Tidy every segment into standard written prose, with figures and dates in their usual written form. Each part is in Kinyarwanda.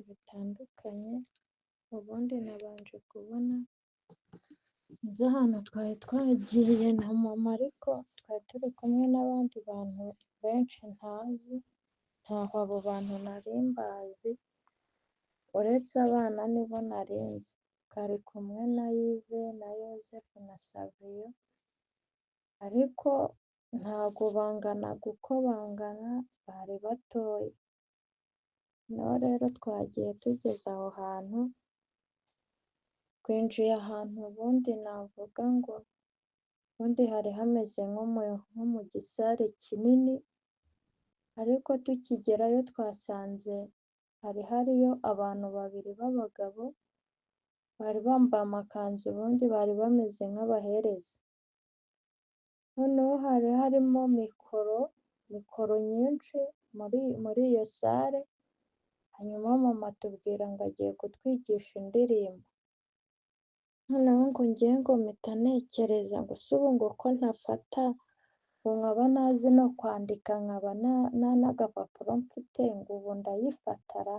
bitandukanye, ubundi nabanje kubona by'ahantu twari twagiye na mama ariko twari turi kumwe n'abandi bantu benshi ntazi, ntaho abo bantu nari mbazi, uretse abana nibo nari nzi, twari kumwe na Yves na Yozefu na Saviyo ariko ntago banganaga uko bangana, bari batoya, noneho rero twagiye tugeze aho hantu, twinjiye ahantu ubundi navuga ngo ubundi hari hameze nko mu gisare kinini ariko tukigerayo twasanze hariyo abantu babiri b'abagabo, bari bambaye amakanzu ubundi bari bameze nk'abahereza, noneho hari harimo mikoro nyinshi muri iyo sare, hanyuma mama atubwira ngo agiye kutwigisha indirimbo, noneho ngo ngiye ngo mpita ntekereza ngo ese ubu ngo ko ntafata, ngo nkaba ntazi no kwandika, nkaba nta n'agapapuro mfite, ngo ubu ndayifata ra?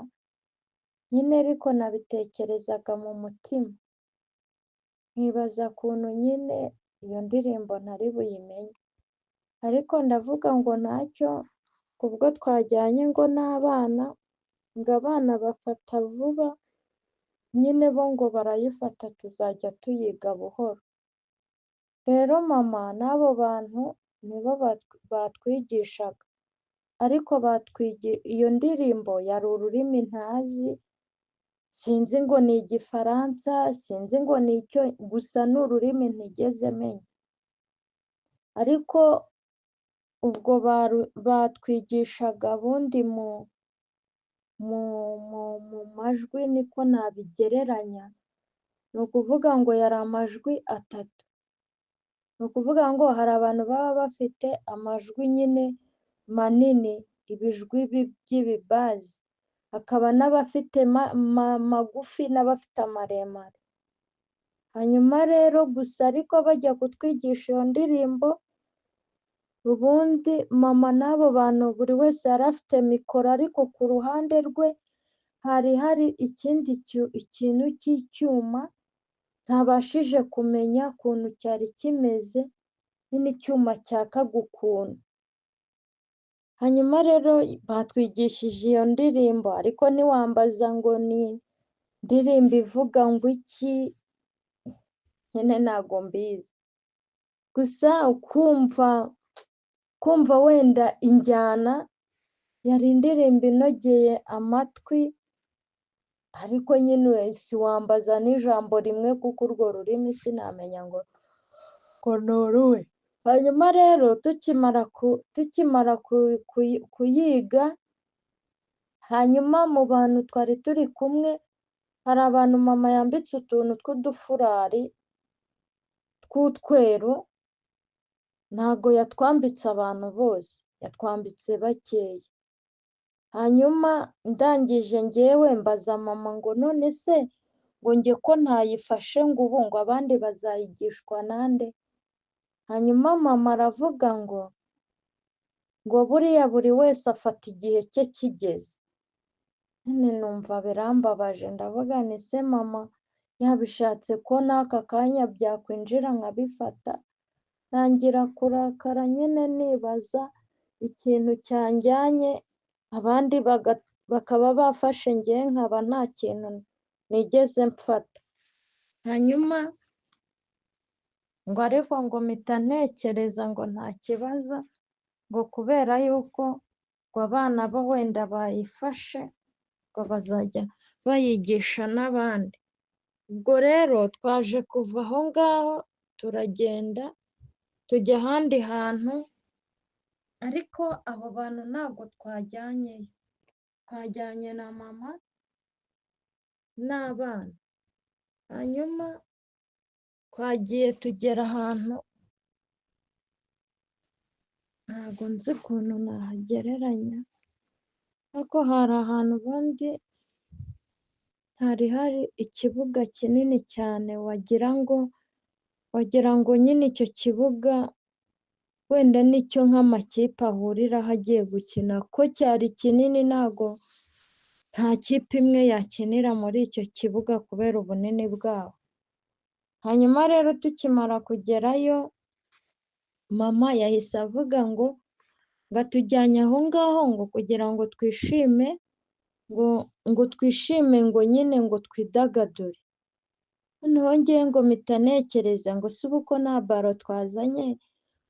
Nyine ariko nabitekerezaga mu mutima, nkibaza ukuntu nyine iyo ndirimbo ntari buyimenye, ariko ndavuga ngo ntacyo, ubwo twajyanye ngo n'abana, ngo abana bafata vuba, nyine bo ngo barayifata tuzajya tuyiga buhoro, rero mama n'abo bantu nibo batwigishaga, ariko iyo ndirimbo yari ururimi ntazi, sinzi ngo ni Igifaransa, sinzi ngo ni icyo, gusa ni ururimi ntigeze menya, ariko ubwo batwigishaga bundi mu majwi niko nabigereranya, ni ukuvuga ngo yari amajwi atatu, ni ukuvuga ngo hari abantu baba bafite amajwi nyine manini, ibijwi by'ibibazi, hakaba n'abafite magufi n'abafite amaremare, hanyuma rero gusa ariko bajya kutwigisha iyo ndirimbo, ubundi mama n'abo bantu buri wese yari afite mikoro, ariko ku ruhande rwe hari ikindi ikintu cy'icyuma ntabashije kumenya ukuntu cyari kimeze, nyine icyuma cyakaga ukuntu, hanyuma rero batwigishije iyo ndirimbo, ariko ntiwambaza ngo ni indirimbo ivuga ngo iki, nyine ntago mbizi, gusa kumva wenda injyana yari indirimbo inogeye amatwi, ariko nyine siwambaza n'ijambo rimwe kuko urwo rurimi sinamenya ngo ni uruhe, hanyuma rero tukimara kuyiga, hanyuma mu bantu twari turi kumwe hari abantu mama yambitse utuntu tw'udufurari tw'utweru, ntago yatwambitse abantu bose, yatwambitse bakeya, hanyuma ndangije njyewe mbaza mama ngo none se ngo njye ko ntayifashe ngo ubu ngo abandi bazayigishwa nande, hanyuma mama aravuga ngo buriya buri wese afata igihe cye kigeze, nyine numva birambabaje, ndavuga nti se mama yabishatse ko n'aka kanya byakwinjira nkabifata, ntangira kurakara nyine nibaza ikintu cyanjyanye, abandi bakaba bafashe njyewe nkaba nta kintu nigeze mfata, hanyuma ngo ariko ngo mpita ntekereza ngo nta kibazo, ngo kubera yuko ngo abana bo wenda bayifashe ngo bazajya bayigisha n'abandi, ubwo rero twaje kuva aho ngaho turagenda tujya ahandi hantu, ariko abo bantu ntabwo twajyanyeyo, twajyanye na mama n'abana, hanyuma twagiye tugera ahantu ntabwo nzi ukuntu nahagereranya, ariko hari ahantu ubundi hari ikibuga kinini cyane, wagira ngo nyine icyo kibuga wenda nicyo nk'amakipe ahuriraho agiye gukina, ko cyari kinini, ntago nta kipe imwe yakinira muri icyo kibuga kubera ubunini bwaho. Hanyuma rero tukimara kugerayo, mama yahise avuga ngo atujyanye aho ngaho ngo kugira ngo twishime, ngo twishime ngo nyine ngo twidagadure. Noneho ngewe ngo mpita ntekereza ngo si ubu ko nta baro twazanye,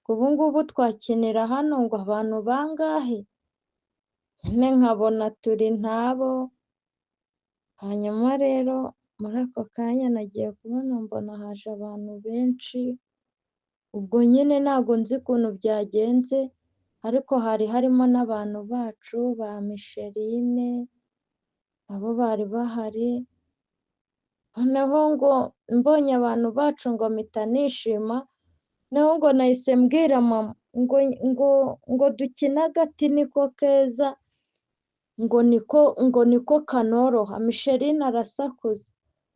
ngo ubu ngubu twakinira hano ngo abantu bangahe? Nyine nkabona turi ntabo. Hanyuma rero muri ako kanya nagiye kubona mbona haje abantu benshi, ubwo nyine ntabwo nzi ukuntu byagenze, ariko hari harimo n'abantu bacu ba Micheline, nabo bari bahari. Noneho ngo mbonye abantu bacu ngo mpita nishima, noneho ngo nahise mbwira mama ngo dukine agati niko keza, ngo niko kanoroha. Micheline arasakuza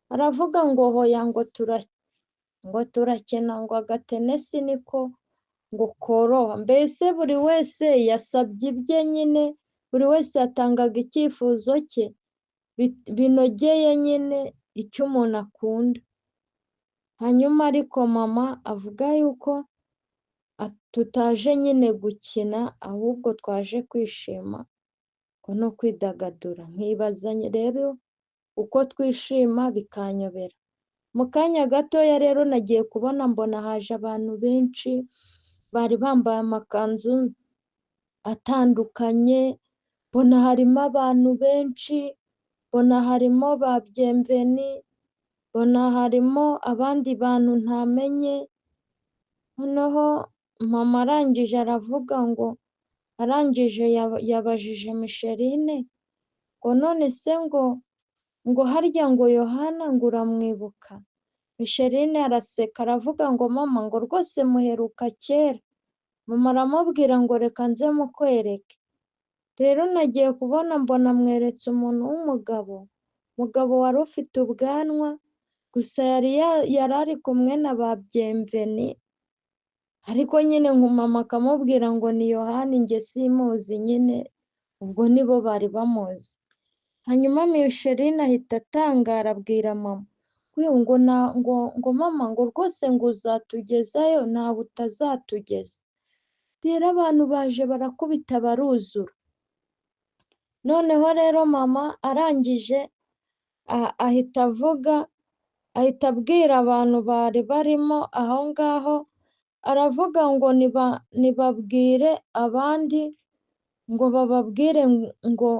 aravuga ngo hoya ngo turakina ngo agatenesi niko ngo koroha. Mbese buri wese yasabye ibye nyine, buri wese yatangaga icyifuzo cye binogeye nyine icyo umuntu akunda. Hanyuma ariko mama avuga yuko tutaje nyine gukina, ahubwo twaje kwishima ngo no kwidagadura. Nkibazanye rero uko twishima bikanyobera. Mu kanya gatoya rero nagiye kubona mbona haje abantu benshi, bari bambaye amakanzu atandukanye, mbona harimo abantu benshi, mbona harimo ba Bienveni, mbona harimo abandi bantu ntamenye. Noneho mama arangije aravuga ngo arangije yabajije Micheline ngo none se ngo harya ngo Yohana ngo uramwibuka? Micheline araseka aravuga ngo mama ngo rwose muheruka kera. Mama aramubwira ngo reka nze mukwereke. Rero nagiye kubona mbona mweretse umuntu w'umugabo, umugabo wari ufite ubwanwa, gusa yari ari kumwe na ba Bienveni, ariko nyine mama akamubwira ngo ni Yohani, njye simuzi nyine, ubwo nibo bari bamuzi. Hanyuma Micheline ahita atangara abwira mama ngo mama ngo rwose ngo uzatugezayo ntawe utazatugeza. Rero abantu baje barakubita baruzura. Noneho rero mama arangije ahita abwira abantu bari barimo aho ngaho, aravuga ngo nibabwire abandi ngo bababwire ngo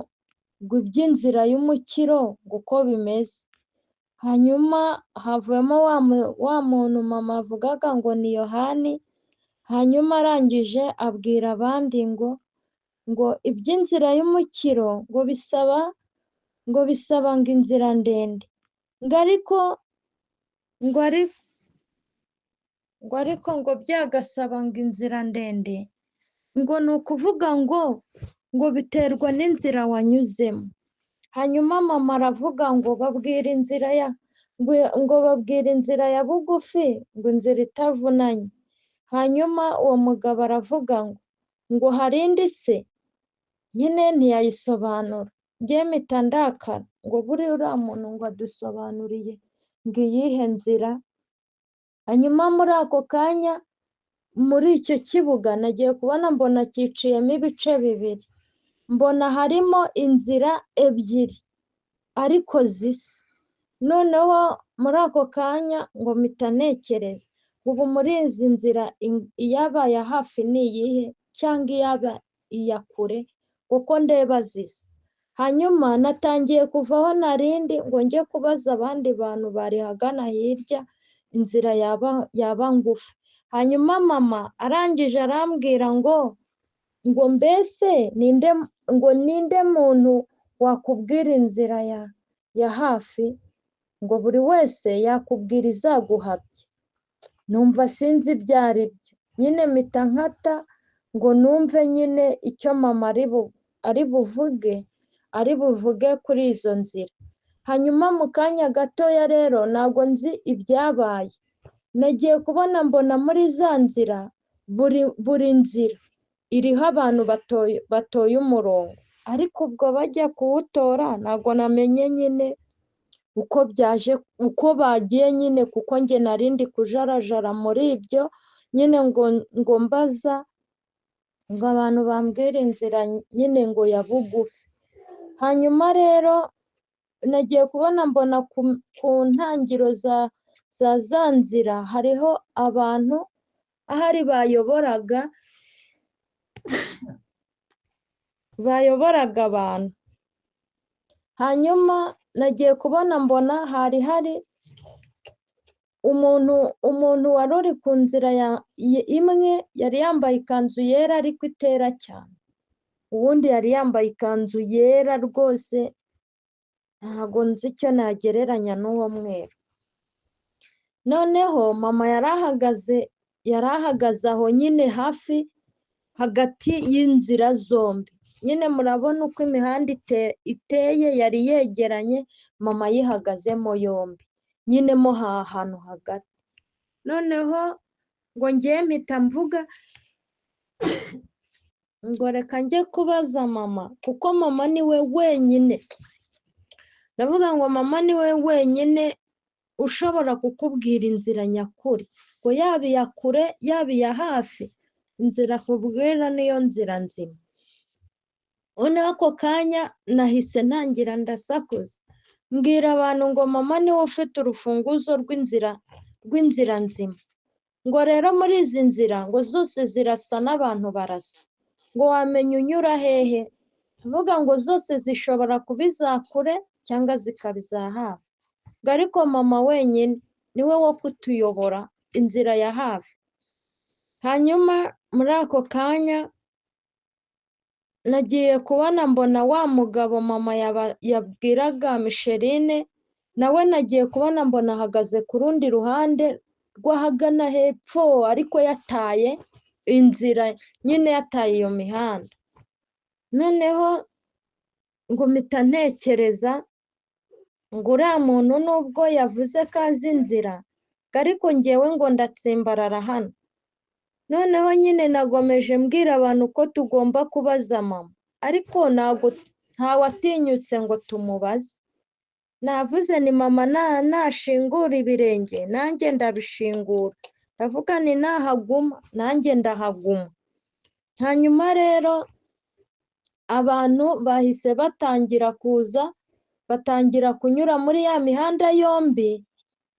iby'inzira y'umukiro ngo uko bimeze. Hanyuma havuyemo wa muntu mama avugaga ngo ni Yohani. Hanyuma arangije abwira abandi ngo iby'inzira y'umukiro ngo bisaba ngo inzira ndende, ngo byagasaba ngo inzira ndende, ngo ni ukuvuga ngo biterwa n'inzira wanyuzemo. Hanyuma mama aravuga ngo babwira inzira ya bugufi ngo inzira itavunanye. Hanyuma uwo mugabo aravuga ngo hari indi se? Nyine ntiyayisobanura. Njye mpita ndakara ngo buriya uriya muntu ngo adusobanuriye ngo iyihe nzira. Hanyuma muri ako kanya muri icyo kibuga nagiye kubona mbona cyiciyemo ibice bibiri, mbona harimo inzira ebyiri ariko zisa. Noneho muri ako kanya ngo mpita ntekereza ubu muri izi nzira iyaba iya hafi ni iyihe cyangwa iyaba iya kure, kuko ndeba zisa. Hanyuma natangiye kuvaho narindi ngo njye kubaza abandi bantu bari hagana hirya inzira yaba ngufi. Hanyuma mama arangije arambwira ngo mbese ninde muntu wakubwira inzira ya hafi, ngo buri wese yakubwira izaguhabye. Numva sinzi ibyo ari byo, nyine mpita nkata ngo numve nyine icyo mama ari buvuge kuri izo nzira. Hanyuma mu kanya gatoya rero ntabwo nzi ibyabaye, nagiye kubona mbona muri za nzira buri nzira iriho abantu batoye umurongo. ariko ubwo bajya kuwutora ntabwo namenye nyine uko byaje, uko bagiye nyine, kuko njye narindi kujarajara muri ibyo nyine ngo mbaza ngo abantu bambwire inzira nyine ngo ya bugufi. Hanyuma rero nagiye kubona mbona ku ntangiro za nzira hariho abantu ahari bayoboraga abantu. Hanyuma nagiye kubona mbona hari umuntu wari uri ku nzira imwe yari yambaye ikanzu yera ariko itera cyane, uwundi yari yambaye ikanzu yera rwose ntabwo nzi icyo nagereranya n'uwo mweru. Noneho mama yari ahagaze aho nyine hafi hagati y'inzira zombi, nyine murabona uko imihanda iteye, yari yegeranye, mama yihagazemo yombi nyine mo hantu hagati. Noneho ngo ngiye mpita mvuga ngo reka njye kubaza mama, kuko mama niwe wenyine, ndavuga ngo mama niwe wenyine ushobora kukubwira inzira nyakuri, ngo yaba iya kure yaba iya hafi, inzira akubwira niyo nzira nzima. Noneho ako kanya nahise ntangira ndasakuza mbwira abantu ngo mama niwe ufite urufunguzo rw'inzira nzima, ngo rero muri izi nzira ngo zose zirasa n'abantu barasa, ngo wamenya unyura hehe, tuvuga ngo zose zishobora kuba iza kure cyangwa zikaba iza hafi, ngo ariko mama wenyine niwe wo kutuyobora inzira ya hafi. Hanyuma muri ako kanya nagiye kubona mbona wa mugabo mama yabwiraga Micheline, nawe nagiye kubona mbona ahagaze ku rundi ruhande rw'ahagana hepfo, ariko yataye inzira nyine, yataye iyo mihanda. Noneho ngo mpita ntekereza ngo uriya muntu nubwo yavuze ko azi inzira, ariko ngewe ngo ndatsimbarara hano. Noneho nyine nagomeje mbwira abantu ko tugomba kubaza mama, ariko ntawatinyutse ngo tumubaze. Navuze ni mama nashingura ibirenge nanjye ndabishingura, ndavuga ni nahaguma nanjye ndahaguma. Hanyuma rero abantu bahise batangira kuza, batangira kunyura muri ya mihanda yombi,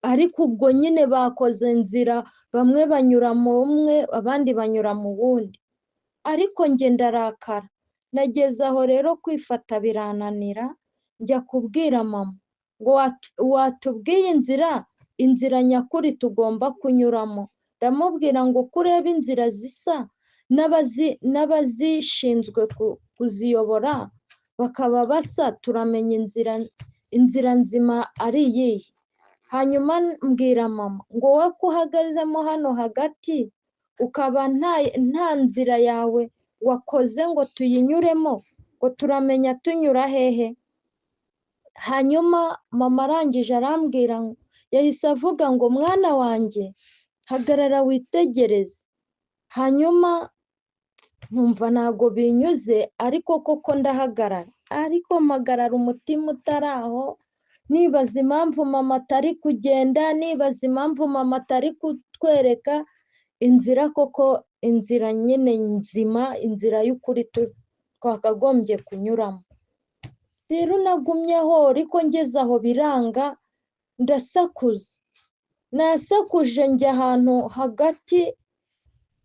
ariko ubwo nyine bakoze inzira, bamwe banyura mu umwe abandi banyura mu wundi, ariko njye ndarakara. Nageze aho rero kwifata birananira, njya kubwira mama ngo watubwiye inzira nyakuri tugomba kunyuramo. Ndamubwira ngo kureba inzira zisa n'abazishinzwe kuziyobora bakaba basa, turamenya inzira nzima ari iyihe. Hanyuma mbwira mama ngo wowe ko uhagazemo hano hagati ukaba nta nzira yawe wakoze ngo tuyinyuremo, ngo turamenya tunyura hehe. Hanyuma mama arangije arambwira, yahise avuga ngo mwana wanjye hagarara witegereze. Hanyuma nkumva ntabwo binyuze, ariko koko ndahagarara, ariko mpagarara umutima utari aho, nibaza impamvu mama atari kugenda, nibaza impamvu mama atari kutwereka inzira, koko inzira nyine nzima, inzira y'ukuri twakagombye kunyuramo. Rero nagumyeho, ariko ngeze aho biranga, ndasakuza, nasakuje njya ahantu hagati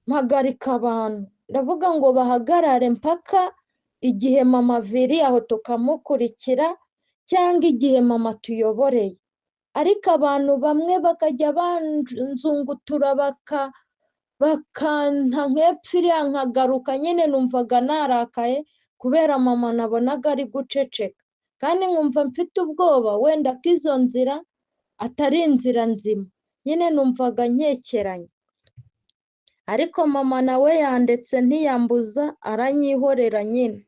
mpagarika abantu, ndavuga ngo bahagarare mpaka igihe mama aviriye aho tukamukurikira, cyangwa igihe mama tuyoboreye. Ariko abantu bamwe bakajya banzungutura bakanta nk'epfo iriya nkagaruka, nyine numvaga narakaye kubera mama nabonaga ari guceceka, kandi nkumva mfite ubwoba wenda ko izo nzira atari inzira nzima, nyine numvaga nkekeranye. Ariko mama nawe yandetse ntiyambuza, aranyihorera nyine.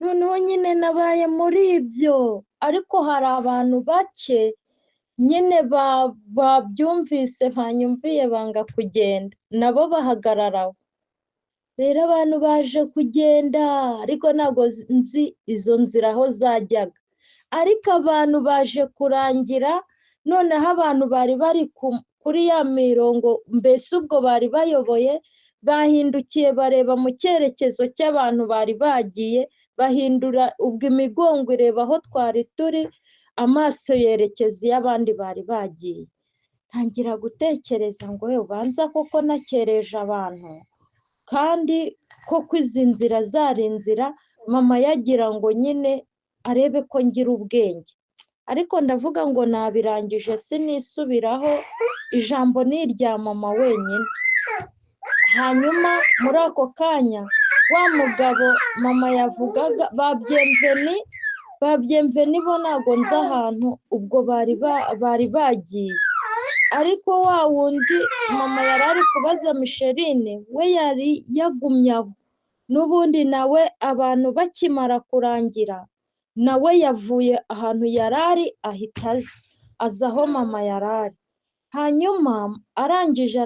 Noneho nyine nabaye muri ibyo, ariko hari abantu bake nyine babyumvise banyumviye banga kugenda, nabo bahagararaho. rero abantu baje kugenda ariko ntabwo nzi izo nzira aho zajyaga, ariko abantu baje kurangira, noneho abantu bari bari kuri ya mirongo, mbese ubwo bari bayoboye bahindukiye bareba mu cyerekezo cy'abantu bari bagiye, bahindura ubwo imigongo ireba aho twari turi, amaso yerekeza iyo abandi bari bagiye. Ntangira gutekereza ngo ubanza koko nakereje abantu, kandi koko izi nzira zari inzira mama yagira ngo nyine arebe ko ngira ubwenge, ariko ndavuga ngo nabirangije sinisubiraho, ijambo ni irya mama wenyine. Hanyuma muri ako kanya wa mugabo mama yavugaga babyemveni bo ntabwo nzi ahantu ubwo bari bagiye, ariko wa wundi mama yari ari kubaza Micheline we yari yagumye aho, n'ubundi nawe abantu bakimara kurangira nawe yavuye ahantu yari ari ahita aza aho mama yari ari. Hanyuma arangije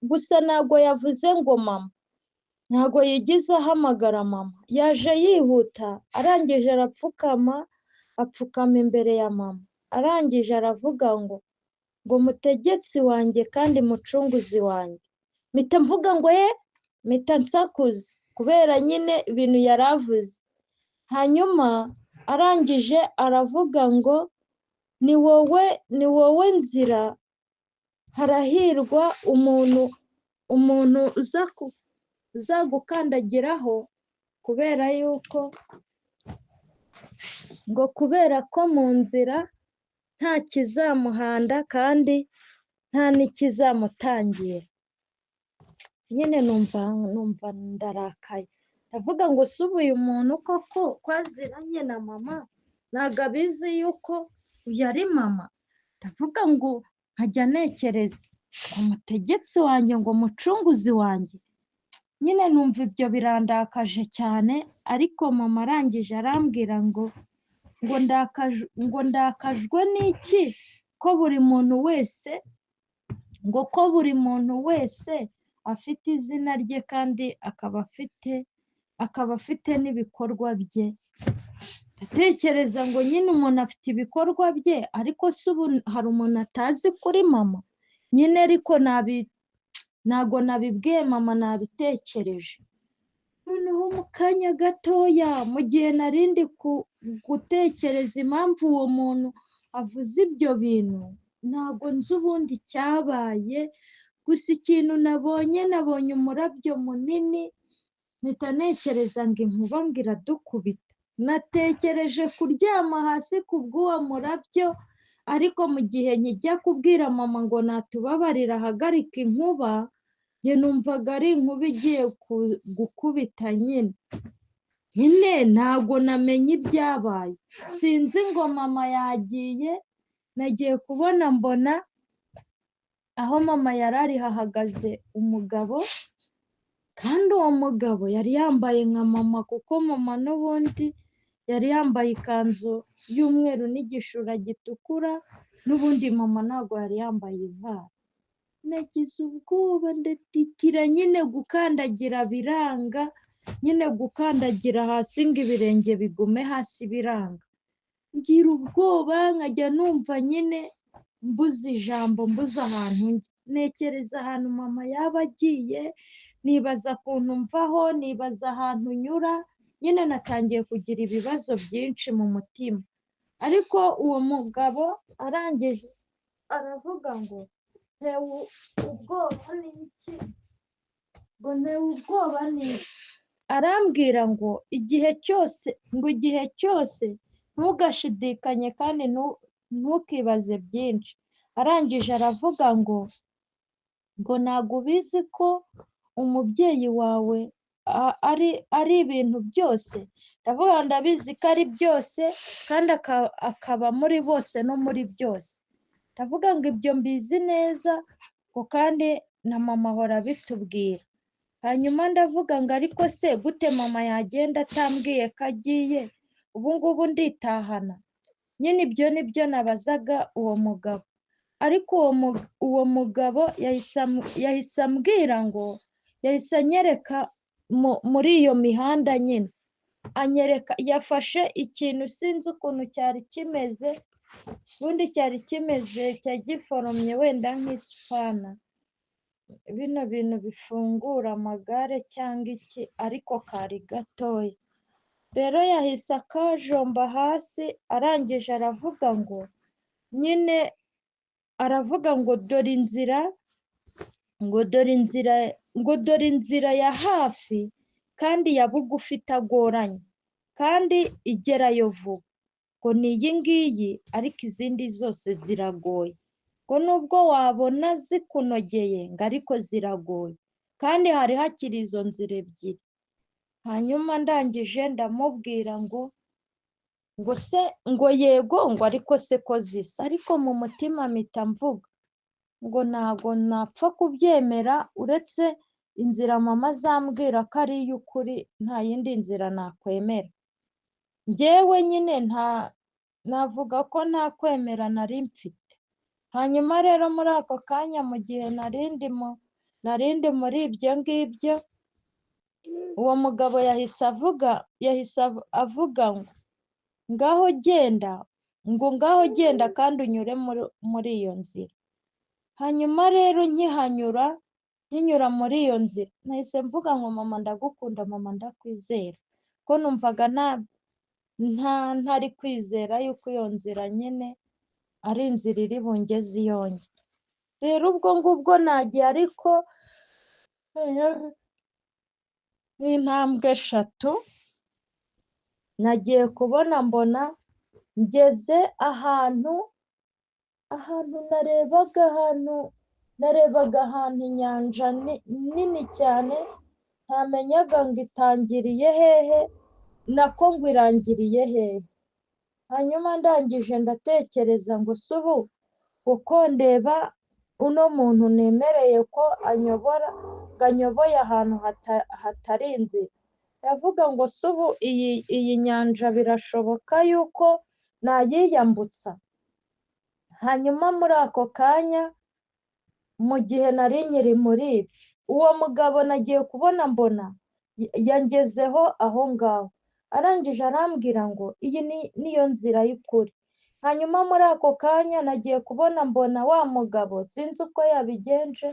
gusa ntabwo yavuze ngo mama, ntabwo yigeze ahamagara mama, yaje yihuta, arangije apfukama imbere ya mama, arangije aravuga ngo mutegetsi wanjye kandi mucunguzi wanjye. Mpita mvuga ngo mpita nsakuza kubera nyine ibintu yari avuze. Hanyuma arangije aravuga ngo ni wowe nzira, harahirwa umuntu uza gukandagiraho, kubera ko mu nzira nta kizamuhanda kandi nta n'ikizamutangira. Nyine numva ndarakaye, ndavuga ngo si ubu uyu muntu koko kwaziranye na mama ntabwo abizi yuko uyu ari mama. Ndavuga ngo nkajya ntekereza ngo mutegetsi wanjye, ngo mucunguzi wanjye, nyine numva ibyo birandakaje cyane. Ariko mama arangije arambwira ngo ndakajwe n'iki ko buri muntu wese afite izina rye kandi akaba afite n'ibikorwa bye. Ndatekereza ngo nyine umuntu afite ibikorwa bye, ariko si ubu hari umuntu atazi kuri mama nyine, ariko ntabwo nabibwiye mama, nabitekereje. Noneho mu kanya gatoya, mu gihe narindi gutekereza impamvu uwo muntu avuze ibyo bintu, ntabwo nzi ubundi cyabaye, gusa ikintu nabonye umurabyo munini, mpita ntekereza ngo inkuba ngo iradukubita. Natekereje kuryama hasi kubw'uwo murabyo, ariko mu gihe nkijya kubwira mama ngo natubabarira ahagarika inkuba, njye numvaga ari inkuba igiye gukubita nyine ntabwo namenye ibyabaye. Sinzi ngo mama yagiye, nagiye kubona mbona aho mama yari ari hahagaze umugabo, kandi uwo mugabo yari yambaye nka mama, kuko mama n'ubundi yari yambaye ikanzu y'umweru n'igishura gitukura, n'ubundi mama ntabwo yari yambaye ivara. Nagize ubwoba ndatitira, nyine gukandagira biranga, nyine gukandagira hasi ngo ibirenge bigume hasi biranga. Ngira ubwoba, nkajya numva nyine mbuze ijambo, mbuze ahantu njya, ntekereza ahantu mama yaba agiye, nibaza ukuntu mvaho, nibaza ahantu nyura, nyine natangiye kugira ibibazo byinshi mu mutima. Ariko uwo mugabo arangije aravuga ngo ntewe ubwoba n'iki, arambwira ngo igihe cyose ntugashidikanye kandi ntukibaze byinshi. Arangije aravuga ngo ntabwo ubizi ko umubyeyi wawe ari ibintu byose. Ndavuga ndabizi ko ari byose, kandi akaba muri bose no muri byose. Ndavuga ngo ibyo mbizi neza, ko kandi na mama ahora abitubwira. Hanyuma ndavuga ngo ariko se gute mama yagenda atambwiye ko agiye, ubu ngubu nditahana? Nyine ibyo ni byo nabazaga uwo mugabo. Ariko uwo mugabo yahise ambwira ngo yahise anyereka muri iyo mihanda nyine, anyereka, yafashe ikintu sinzi ukuntu cyari kimeze, ubundi cyari kimeze giforomye wenda nk'isupana, bino bintu bifungura amagare cyangwa iki, ariko kari gatoya. Rero yahise akajomba hasi, arangije aravuga ngo nyine, aravuga ngo dore inzira, ngo dore inzira ya hafi kandi ya bugufi itagoranye kandi igerayo vuba, ngo ni iyi ngiyi, ariko izindi zose ziragoye, ngo nubwo wabona zikunogeye ngo ariko ziragoye, kandi hari hakiri izo nzira ebyiri. Hanyuma ndangije ndamubwira ngo se, ngo yego, ngo ariko se ko zisa, ariko mu mutima mpita mvuga ngo ntago napfa kubyemera, uretse inzira mama azambwira ko ari iy'ukuri, nta yindi nzira nakwemera. Njyewe nyine navuga ko nta kwemera nari mfite. Hanyuma rero muri ako kanya, mu gihe narindi muri ibyo ngibyo, uwo mugabo yahise avuga ngo ngaho genda kandi unyure muri iyo nzira. Hanyuma rero nkinyura muri iyo nzira, nahise mvuga ngo mama ndagukunda, mama ndakwizera, ko numvaga ntari kwizera yuko iyo nzira nyine ari inzira iri bungeze iyonjye. Rero ubwo ngubwo nagiye, ariko n'intambwe 3 nagiye kubona mbona ngeze ahantu narebaga ahantu inyanja nini cyane, ntamenyaga ngo itangiriye hehe nako ngo irangiriye hehe. Hanyuma ndangije ndatekereza ngo se ubu kuko ndeba uno muntu nemereye ko anyoboye ahantu hatari inzira, ndavuga ngo se ubu iyi nyanja birashoboka yuko nayiyambutsa? Hanyuma muri ako kanya, mu gihe nari nkiri muri ibi, uwo mugabo nagiye kubona mbona yangezeho aho ngaho, arangije arambwira ngo iyi niyo nzira y'ukuri. Hanyuma muri ako kanya nagiye kubona mbona wa mugabo sinzi uko yabigenje,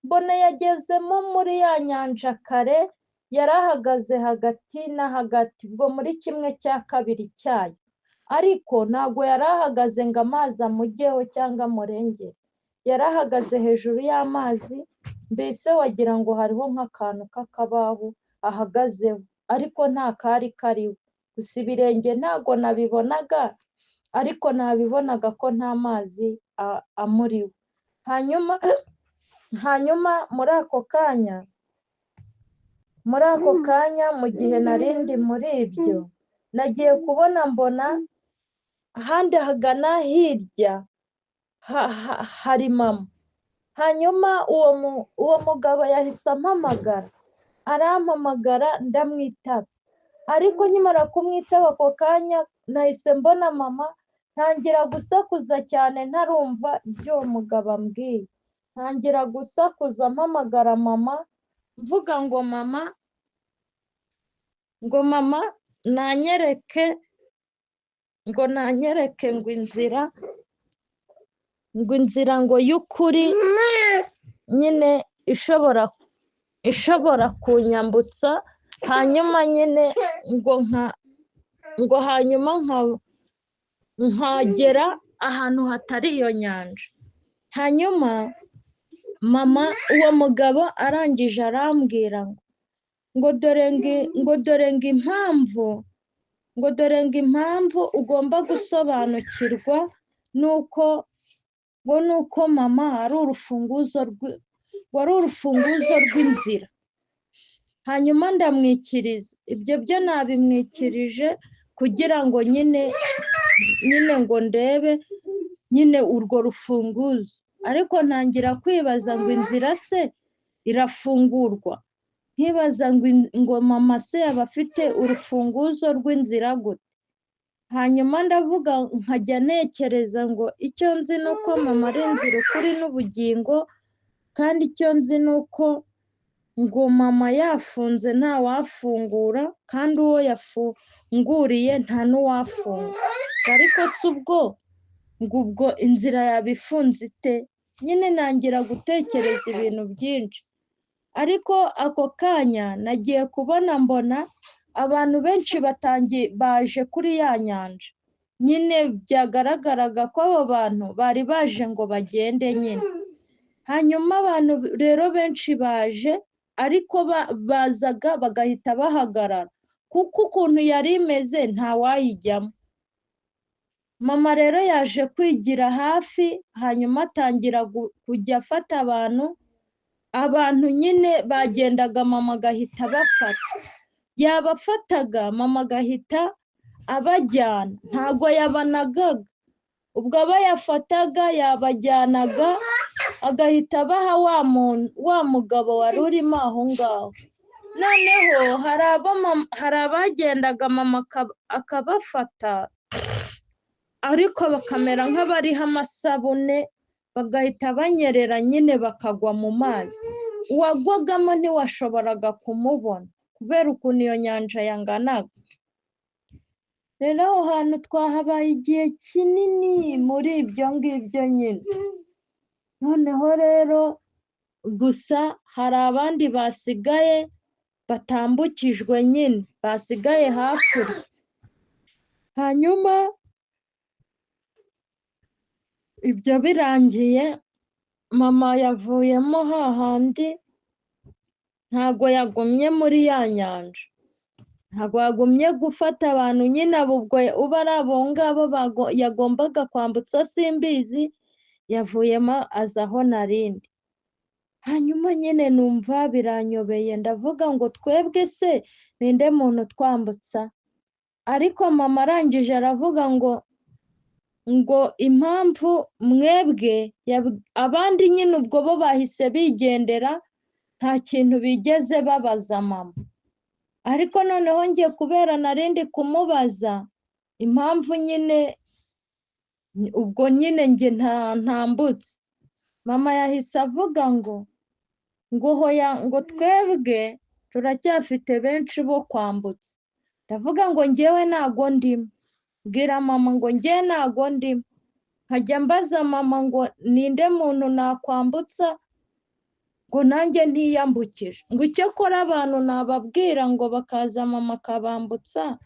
mbona yagezemo muri ya nyanja kare, yari ahagaze hagati na hagati, ubwo muri 1/2 cyayo, ariko ntabwo yari ahagaze ngo amazi amujyeho cyangwa amurengere, yari ahagaze hejuru y'amazi, mbese wagira ngo hariho nk'akantu k'akabaho ahagazeho, ariko nta kari kariho, gusa ibirenge ntabwo nabibonaga, ariko nabibonaga ko nta mazi amuriho. Hanyuma muri ako kanya mu gihe narindi muri ibyo, nagiye kubona mbona ahandi hagana hirya hari mama. Hanyuma uwo mugabo yahise arampamagara, ndamwitaba, ariko nkimara kumwitaba ako kanya nahise mbona mama, ntangira gusakuza cyane ntarumva ibyo uwo mugabo ambwiye, ntangira gusakuza mpamagara mama, mvuga ngo mama nanyereke ngo inzira ngo y'ukuri nyine ishobora kunyambutsa, hanyuma nyine ngo hanyuma nkagera ahantu hatari iyo nyanja. Hanyuma mama, uwo mugabo arangije arambwira ngo dore impamvu ugomba gusobanukirwa nuko mama ari urufunguzo rw'inzira. Hanyuma ndamwikiriza, ibyo byo nabimwikirije kugira ngo nyine ngo ndebe nyine urwo rufunguzo, ariko ntangira kwibaza ngo inzira se irafungurwa, nkibaza ngo mama se yaba afite urufunguzo rw'inzira gute? Hanyuma ndavuga, nkajya ntekereza ngo icyo nzi ni uko mama ari inzira, ukuri n'ubugingo, kandi icyo nzi ni uko ngo mama yafunze ntawafungura kandi uwo yafunguriye nta n'uwafunga, ariko si ubwo inzira yabifunze ite? Nyine ntangira gutekereza ibintu byinshi, ariko ako kanya nagiye kubona mbona abantu benshi baje kuri ya nyanja, nyine byagaragaraga ko abo bantu bari baje ngo bagende nyine. Hanyuma abantu rero benshi baje, ariko bazaga bagahita bahagarara kuko ukuntu yari imeze ntawayijyamo. Mama rero yaje kwigira hafi, hanyuma atangira kujya afata abantu nyine bagendaga mama agahita abafata, yabafataga mama agahita abajyana, ntago yabanagaga. Ubwo abo yafataga yabajyanaga agahita abaha wa mugabo wari urimo aho ngaho. Noneho hari abagendaga mama akabafata, ariko bakamera nk'abariho amasabune, bagahita banyerera nyine bakagwa mu mazi. Uwagwagamo ntiwashoboraga kumubona kubera ukuntu iyo nyanja yanganaga. Rero aho hantu twahabaye igihe kinini muri ibyo ngibyo nyine. Noneho rero gusa hari abandi basigaye batambukijwe nyine, basigaye hakurya. Hanyuma ibyo birangiye, mama yavuyemo hahandi, ntago yagumye muri ya nyanja, ntago yagumye gufata abantu nyine. Ubwo uba ari abo ngabo yagombaga kwambutsa simbizi, yavuyemo aza aho narindi. Hanyuma nyine numva biranyobeye, ndavuga ngo twebwe se ninde muntu twambutsa? Ariko mama arangije aravuga ngo impamvu mwebwe, abandi nyine ubwo bo bahise bigendera, nta kintu bigeze babaza mama. Ariko noneho njye kubera narindi kumubaza impamvu nyine, ubwo nyine njye ntambutse, mama yahise avuga ngo hoya, ngo twebwe turacyafite benshi bo kwambutsa. Ndavuga ngo njyewe ntago ndimo, mbwira mama ngo njyewe ntago ndimo. Nkajya mbaza mama ngo ninde muntu nakwambutsa ngo nanjye ntiyambukije, ngo icyo kora abantu nababwira ngo bakaza mama akabambutsa,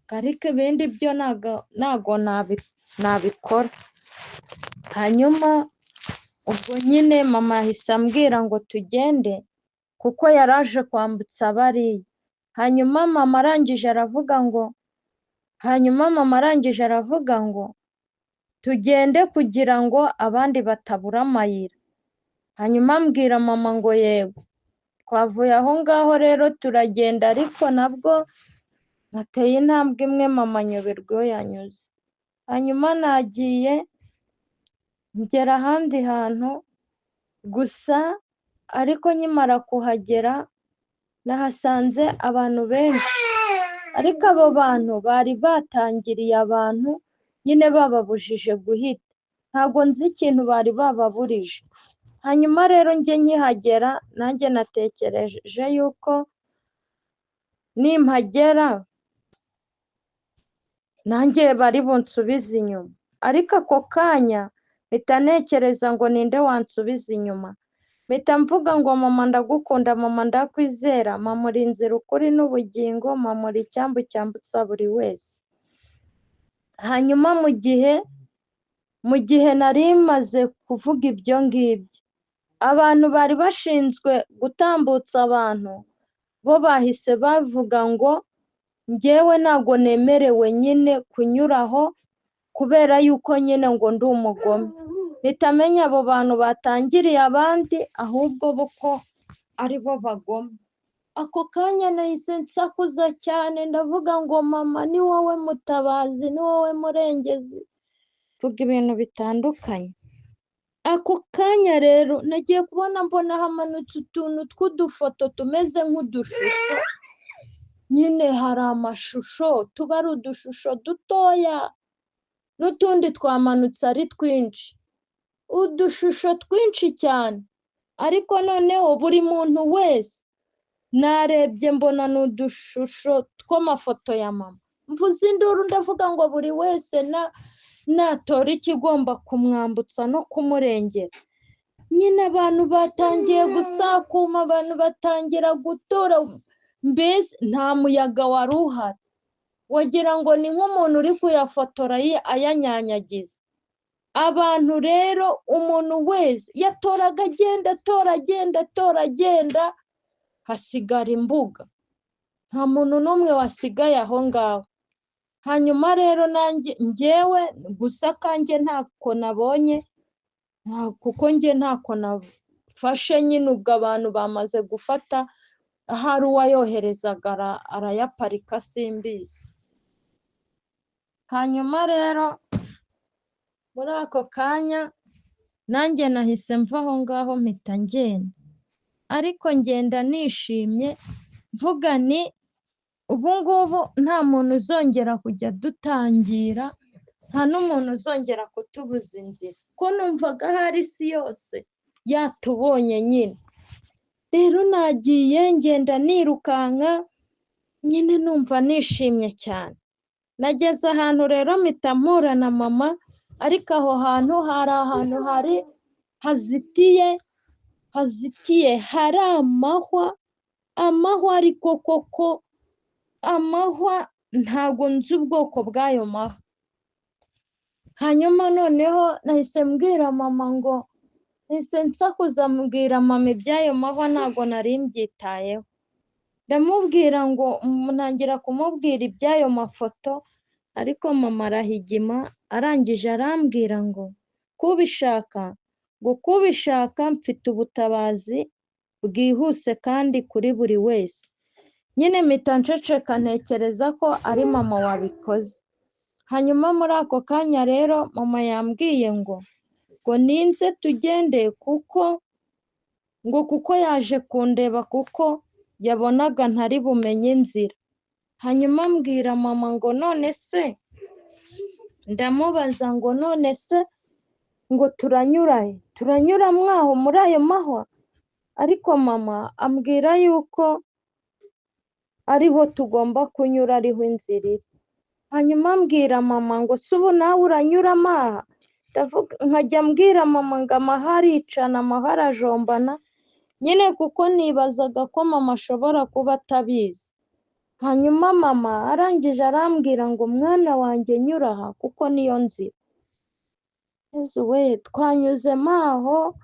ariko ibindi byo ntago nabikora. Hanyuma ubwo nyine mama ahise ambwira ngo tugende kuko yaraje kwambutsa bariya. Hanyuma mama arangije aravuga ngo tugende kugira ngo abandi batabura amayira. Hanyuma mbwira mama ngo yego. Twavuye aho ngaho rero turagenda, ariko nabwo nateye intambwe imwe mama anyoberwa iyo yanyuze. Hanyuma nagiye ngera ahandi hantu, gusa ariko nkimara kuhagera nahasanze abantu benshi, ariko abo bantu bari batangiriye abantu nyine bababujije guhita, ntago nzi ikintu bari bababurije. Hanyuma rero njye nkihagera nanjye natekereje yuko nimpagera nanjye bari bunsubize inyuma, ariko ako kanya mpita ntekereza ngo ninde wansubiza inyuma. Mpita mvuga ngo mama ndagukunda, mama ndakwizera, mama uri inzira, ukuri n'ubugingo, mama uri icyambu cyambutsa buri wese. Hanyuma mu gihe nari maze kuvuga ibyo ngibyo, abantu bari bashinzwe gutambutsa abantu bo bahise bavuga ngo njyewe ntago nemerewe nyine kunyuraho kubera yuko nyine ngo ndi umugome. Mpita menya abo bantu batangiriye abandi ahubwo bo ko ari bo bagome. Ako kanya nahise nsakuza cyane ndavuga ngo mama ni wowe mutabazi, ni wowe murengezi, mvuga ibintu bitandukanye. Ako kanya rero nagiye kubona mbona hamanutse utuntu tw'udufoto tumeze nk'udushusho, nyine hari amashusho tuba ari udushusho dutoya, n'utundi twamanutse ari twinshi, udushusho twinshi cyane. Ariko noneho buri muntu wese narebye mbona ni udushusho tw'amafoto ya mama, mvuze induru ndavuga ngo buri wese natora ikigomba kumwambutsa no kumurengera. Nyine abantu batangiye gusakuma, abantu batangira gutora, mbese nta muyaga wari uhari, wagira ngo ni nk'umuntu uri kuyafotora ayanyanyagiza. Abantu rero umuntu wese yatoraga agenda atora agenda, hasigara imbuga, nta muntu n'umwe wasigaye aho ngaho. Hanyuma rero nanjye njyewe gusa kanjye ntako nabonye, kuko njye ntako nafashe, nyine ubwo abantu bamaze gufata, ahari uwayoherezaga arayaparika simbizi. Hanyuma rero muri ako kanya nanjye nahise mva aho ngaho mpita ngenda, ariko ngenda nishimye mvuga ni ubu ngubu nta muntu uzongera kujya dutangira, nta n'umuntu uzongera kutubuza inzira, ko numvaga ahari isi yose yatubonye nyine. Rero nagiye ngenda nirukanka nyine numva nishimye cyane. Nageze ahantu rero mpita mpura na mama, ariko aho hantu hari ahantu hari hazitiye hari amahwa ariko koko amahwa ntago nzi ubwoko bw'ayo mahwa. Hanyuma noneho nahise mbwira mama ngo, nahise nsakuza mbwira mama iby'ayo mahwa ntago nari mbyitayeho, ndamubwira ngo ntangira kumubwira iby'ayo mafoto, ariko mama arahigima, arangije arambwira ngo kubishaka mfite ubutabazi bwihuse kandi kuri buri wese. Nyine mpita nceceka ntekereza ko ari mama wabikoze. Hanyuma muri ako kanya rero mama yambwiye ngo ninze tugende kuko yaje kundeba kuko yabonaga ntari bumenye inzira. Hanyuma mbwira mama ngo none se, ndamubaza ngo none se ngo turanyura mwaho muri ayo mahwa, ariko mama ambwira yuko ariho tugomba kunyura, ariho inzira iri. Hanyuma mbwira mama ngo se ubu nawe uranyura amaha, nkajya mbwira mama ngo amaha aricana, amaha arajombana, nyine kuko nibazaga ko mama ashobora kuba atabizi. Hanyuma mama arangije arambwira ngo mwana wanjye nyura aha kuko niyo nzira. Twanyuzemo aho,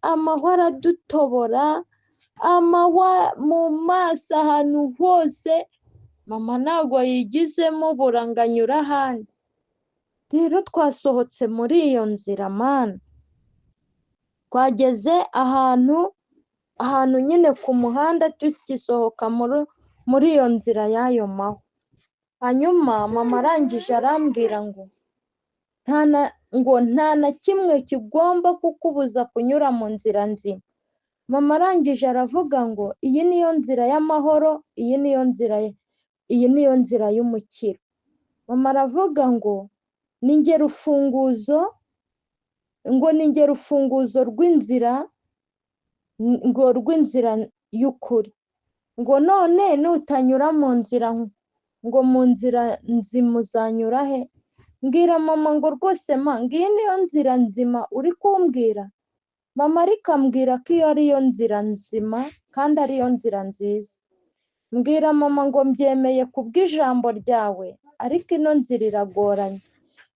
amahwa aradutobora, amahwa mu maso ahantu hose, mama ntabwo yigizemo buranga anyura ahandi. Rero twasohotse muri iyo nzira mana, twageze ahantu nyine ku muhanda tugisohoka muri iyo nzira y'ayo mahwa. Hanyuma mama arangije arambwira ngo nta na kimwe kigomba kukubuza kunyura mu nzira nzima. Mama arangije aravuga ngo iyi niyo nzira y'amahoro, iyi niyo nzira y'umukiro. Mama aravuga ngo ni njye rufunguzo rw'inzira, rw'inzira y'ukuri, ngo none nutanyura mu nzira ngo mu nzira nzima uzanyura he? Mbwira mama ngo rwose ngiyi niyo nzira nzima uri kumbwira? Mama ariko ambwira ko iyo ariyo nzira nzima kandi ariyo nzira nziza. Mbwira mama ngo mbyemeye kubw'ijambo ryawe, ariko ino nzira iragoranye.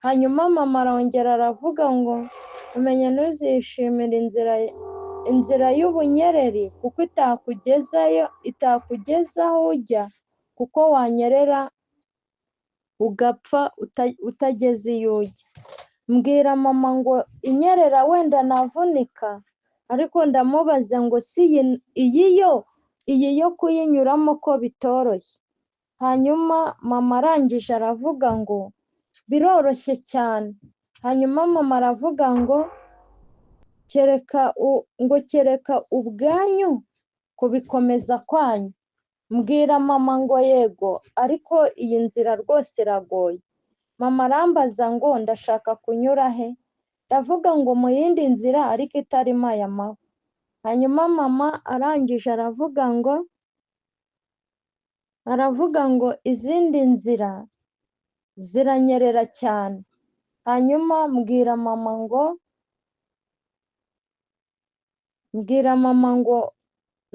Hanyuma mama arongera aravuga ngo umenye ntuzishimire inzira y'ubunyereri, kuko itakugeza aho ujya, kuko wanyerera ugapfa utageze iyo ujya. Mbwira mama ngo inyerera wenda navunika, ariko ndamubaza ngo si iyi yo kuyinyuramo ko bitoroshye. Hanyuma mama arangije aravuga ngo biroroshye cyane. Hanyuma mama aravuga ngo kereka ubwanyu kubikomeza kwanyu. Mbwira mama ngo yego, ariko iyi nzira rwose iragoye. Mama arambaza ngo ndashaka kunyura he? Ndavuga ngo mu yindi nzira ariko itarimo aya mahwa. Hanyuma mama arangije aravuga ngo aravuga ngo izindi nzira ziranyerera cyane. Hanyuma mbwira mama ngo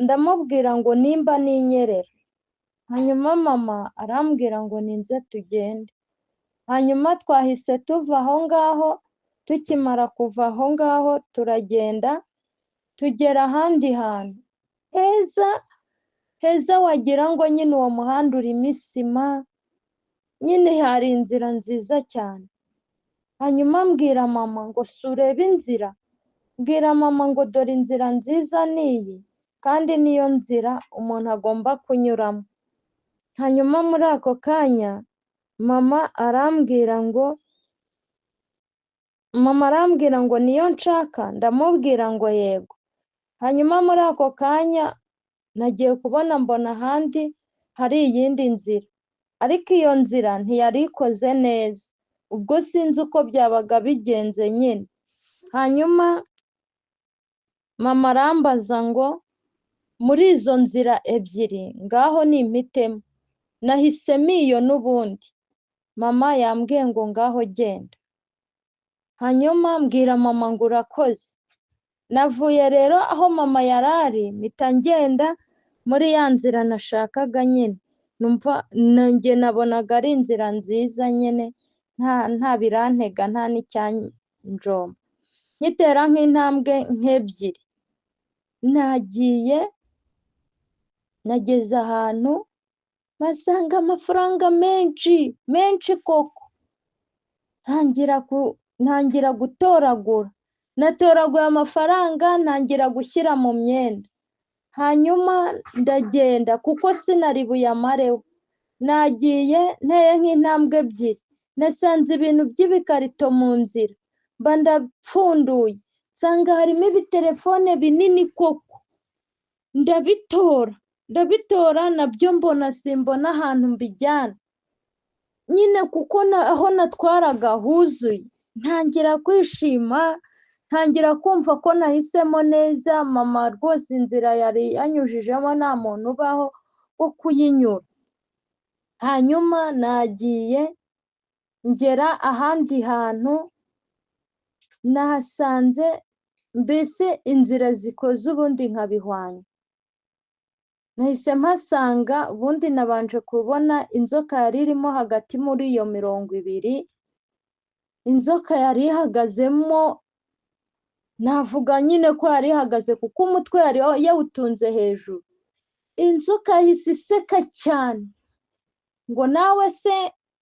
ndamubwira ngo nimba ninyerera. Hanyuma mama arambwira ngo ninze tugende. Hanyuma twahise tuva aho ngaho, tukimara kuva aho ngaho turagenda tugera ahandi hantu heza wagira ngo nyine uwo muhanda urimo isima, nyine hari inzira nziza cyane. Hanyuma mbwira mama ngo si urebe inzira, mbwira mama ngo dore inzira nziza niyi kandi niyo nzira umuntu agomba kunyuramo. Hanyuma muri ako kanya mama arambwira ngo niyo nshaka, ndamubwira ngo yego. Hanyuma muri ako kanya nagiye kubona mbona ahandi hari iyindi nzira, ariko iyo nzira ntiyari ikoze neza, ubwo sinzi uko byabaga bigenze nyine. Hanyuma mama arambaza ngo muri izo nzira ebyiri ngaho nimpitemo, nahisemo iyo n'ubundi. Mama yambwiye ngo ngaho genda. Hanyuma mbwira mama ngo urakoze. Navuye rero aho mama yari ari mpita ngenda muri ya nzira nashakaga nyine, nanjye nabonaga ari inzira nziza nyine, nta birantega nta n'icyanjoma. Nkitera nk'intambwe nk'ebyiri nageze ahantu mpasanga amafaranga menshi koko. Ntangira gutoragura, natoraguye amafaranga ntangira gushyira mu myenda. Hanyuma ndagenda kuko sinari buyamareho, nagiye nteye nk'intambwe ebyiri nasanze ibintu by'ibikarito mu nzira, mba ndapfunduye nsanga harimo ibitelefone binini koko, ndabitora nabyo mbona simbona ahantu mbijyana nyine, kuko aho natwaraga huzuye. Ntangira kwishima, ntangira kumva ko nahisemo neza. Mama rwose inzira yari yanyujijemo nta muntu ubaho wo kuyinyura. Hanyuma nagiye ngera ahandi hantu, nahasanze mbese inzira zikoze ubundi nkabihwanya. Nahise mpasanga ubundi nabanje kubona inzoka yari irimo hagati muri iyo 200. Inzoka yari ihagazemo, navuga nyine ko yari ihagaze kuko umutwe yari yawutunze hejuru. Inzoka yahise iseka cyane ngo nawe se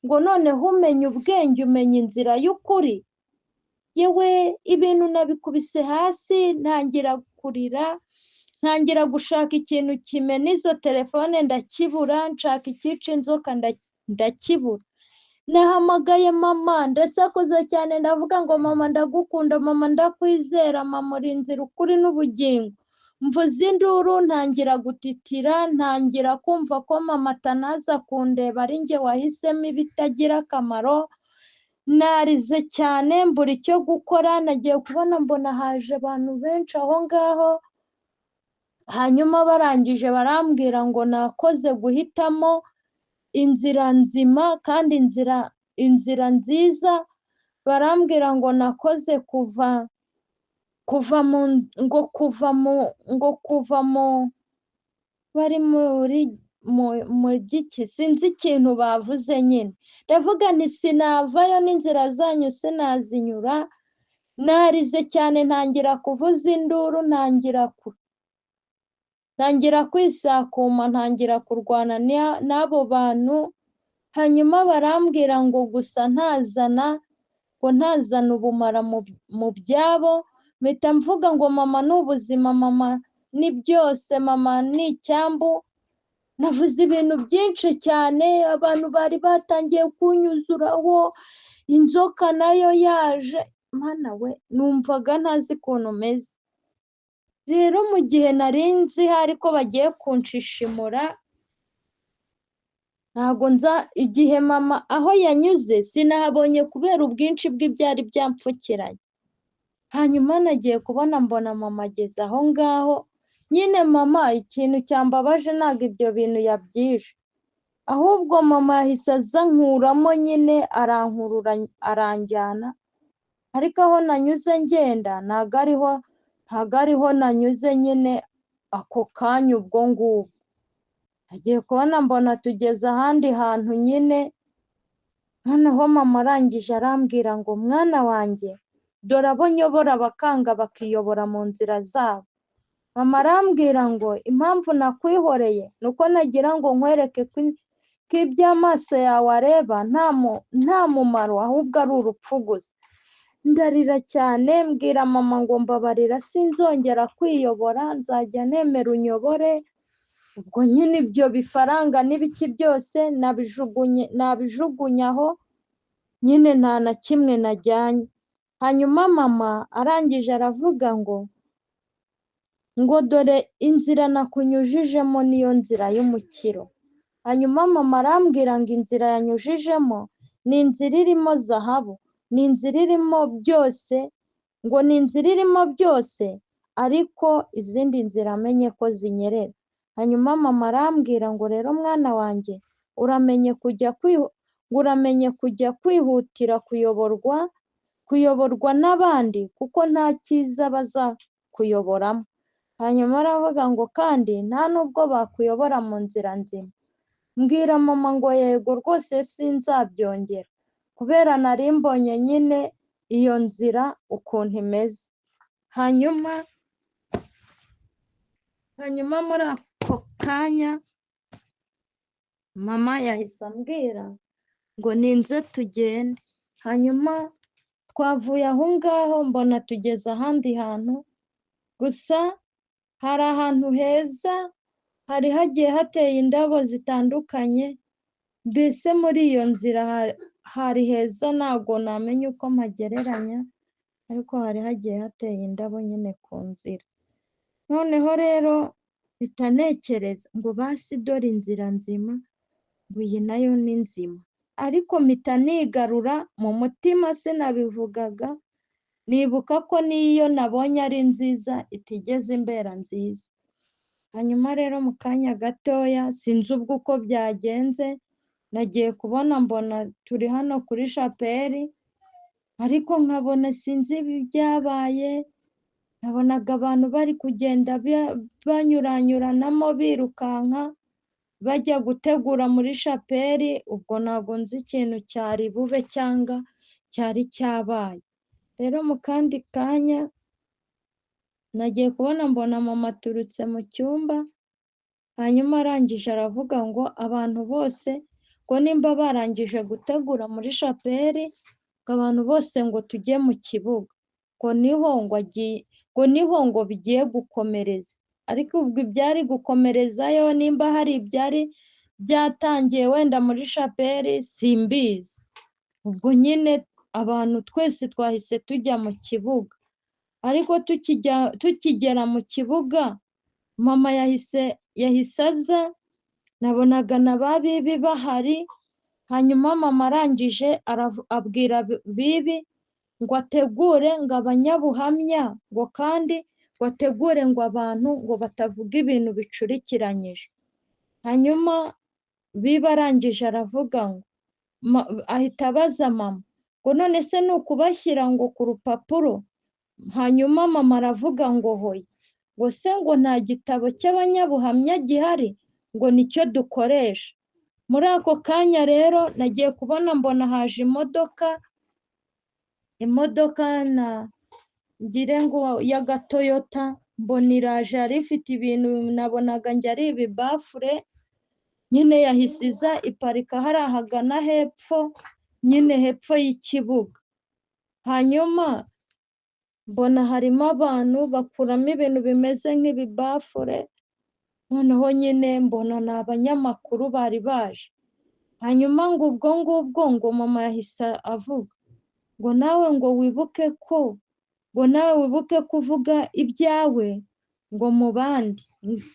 ngo noneho umenya ubwenge, umenya inzira y'ukuri. Yewe ibintu nabikubise hasi, ntangira kurira, ntangira gushaka ikintu kimena izo telefone ndakibura, nshaka icyica inzoka ndakibura. Nahamagaye mama ndasakuza cyane ndavuga ngo mama ndagukunda, mama ndakwizera, mama urinzira ukuri n'ubugingo. Mvuze induru ntangira gutitira, ntangira kumva ko mama atanaza kundeba ari njye wahisemo ibitagira akamaro. Narize cyane mbura icyo gukora, nagiye kubona mbona haje abantu benshi aho ngaho. Hanyuma barangije barambwira ngo nakoze guhitamo inzira nzima kandi inzira nziza. Barambwira ngo nakoze bari mu giki sinzi ikintu bavuze nyine. Ndavuga nti sinavayo n'inzira zanyu sinazinyura. Narize cyane ntangira kuvuza induru, ntangira kwisakuma, ntangira kurwana n'abo bantu. Hanyuma barambwira ngo gusa ntazana ubumara mu byabo. Mpita mvuga ngo mama ni ubuzima, mama ni byose, mama ni icyambu. Navuze ibintu byinshi cyane, abantu bari batangiye kunyuzuraho, inzoka nayo yaje. Mana we, numvaga ntazi ukuntu meze. Rero mu gihe nari nzi hari ko bagiye kunshishimura, ntago nza igihe mama aho yanyuze sinahabonye kubera ubwinshi bw'ibyari byampfukiranye. Hanyuma nagiye kubona mbona mama ageze aho ngaho. Nyine mama ikintu cyambabaje ntabwo ibyo bintu yabyishe, ahubwo mama yahise aza nkuramo nyine arankurura aranjyana, ariko aho nanyuze ngenda ntago ariho nanyuze nyine ako kanya ubwo ngubwo. Nagiye kubona mbona tugeze ahandi hantu nyine, noneho mama arangije arambwira ngo mwana wanjye dore abo nyobora bakanga bakiyobora mu nzira zabo. Mama arambwira ngo impamvu nakwihoreye ni uko nagira ngo nkwereke ko iby'amaso yawe areba nta mumaro ahubwo ari urupfu gusa. Ndarira cyane mbwira mama ngo mbabarira sinzongera kwiyobora, nzajya nemera unyobore. Ubwo nyine ibyo bifaranga n'ibiki byose nabijugunye aho, nyine nta na kimwe najyanye. Hanyuma mama arangije aravuga ngo dore inzira nakunyujijemo niyo nzira y'umukiro. Hanyuma mama arambwira ngo inzira yanyujijemo ni inzira irimo zahabu, ni inzira irimo byose, ngo ni inzira irimo byose ariko izindi nzira amenye ko zinyerera. Hanyuma mama arambwira ngo rero mwana wanjye uramenye kujya kwihutira kuyoborwa n'abandi kuko nta cyiza bazakuyoboramo. Hanyuma aravuga ngo kandi nta nubwo bakuyobora mu nzira nzima. Mbwira mama ngo yego rwose sinzabyongera, kubera nari mbonye nyine iyo nzira ukuntu imeze. Hanyuma muri ako kanya mama yahise ambwira ngo ninze tugende. Hanyuma twavuye aho ngaho mbona tugeze ahandi hantu, gusa hari ahantu heza, hari hagiye hateye indabo zitandukanye, mbese muri iyo nzira hari heza, ntabwo namenya uko mpagereranya, ariko hari hagiye hateye indabo nyine ku nzira. Noneho rero mpita ntekereza ngo basi dore inzira nzima, ngo iyi nayo ni nzima, ariko mpita nigarura mu mutima sinabivugaga, nibuka ko n'iyo nabonye ari nziza itigeze imbera nziza. Hanyuma rero mu kanya gatoya sinzi ubwo uko byagenze, nagiye kubona mbona turi hano kuri shapeli, ariko nkabona sinzi ibyabaye, nabonaga abantu bari kugenda banyuranyuranamo birukanka bajya gutegura muri shapeli, ubwo ntabwo nzi ikintu cyari bube cyangwa cyari cyabaye. Rero mu kandi kanya nagiye kubona mbona mama aturutse mu cyumba, hanyuma arangije aravuga ngo abantu bose ngo nimba barangije gutegura muri shapeli, ngo abantu bose ngo tujye mu kibuga, ngo niho ngo bigiye gukomereza. Ariko ubwo ibyari gukomerezayo nimba hari ibyari byatangiye wenda muri shapeli simbizi. Ubwo nyine abantu twese twahise tujya mu kibuga, ariko tukigera mu kibuga mama yahise aza, nabonaga na ba bibi bahari. Hanyuma mama arangije abwira bibi ngo ategure ngo abanyabuhamya, ngo kandi wategure ngo abantu ngo batavuga ibintu bicurikiranyije. Hanyuma bibi arangije aravuga ngo ahita abaza mama ngo none se ni ukubashyira ngo ku rupapuro? Hanyuma mama aravuga ngo hoya, ngo se ngo nta gitabo cy'abanyabuhamya gihari, ngo nicyo dukoresha. Muri ako kanya rero nagiye kubona mbona haje imodoka ngire ngo y'agatoyota, mbona iraje yari ifite ibintu nabonaga njye ari ibibafure, nyine yahise iza iparika hari ahagana hepfo, nyine hepfo y'ikibuga. Hanyuma mbona harimo abantu bakuramo ibintu bimeze nk'ibibafure, noneho nyine mbona ni abanyamakuru bari baje. Hanyuma ngo ubwo ngubwo ngo mama yahise avuga ngo nawe ngo wibuke kuvuga ibyawe ngo mu bandi.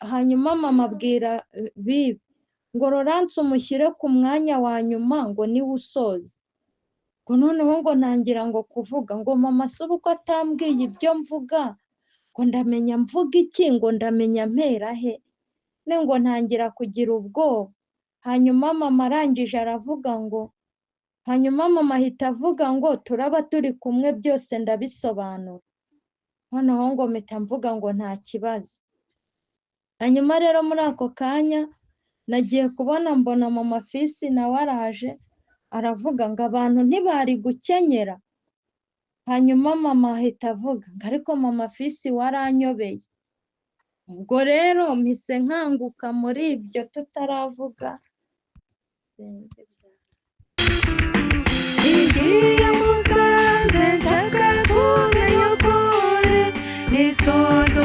Hanyuma mama abwira bibi ngo Laurence umushyire ku mwanya wa nyuma ngo niwe usoza. Ngo noneho ngo ntangira ngo kuvuga ngo mama se uko atambwiye ibyo mvuga, ngo ndamenya mvuga iki, ngo ndamenya mpera he, ngo ntangira kugira ubwoba. hanyuma mama arangije aravuga ngo, hanyuma mama ahita avuga ngo turaba turi kumwe byose ndabisobanura. Noneho ngo mpita mvuga ngo nta kibazo. Hanyuma rero muri ako kanya nagiye kubona mbona mama Fisi nawe araje aravuga ngo abantu ntibari gukenyera. Hanyuma mama ahita avuga ngo ariko mama Fisi waranyobeye. Ubwo rero mpise nkanguka muri ibyo tutaravuga. Igiye musanze nshaka kumenya ukuri, nitonze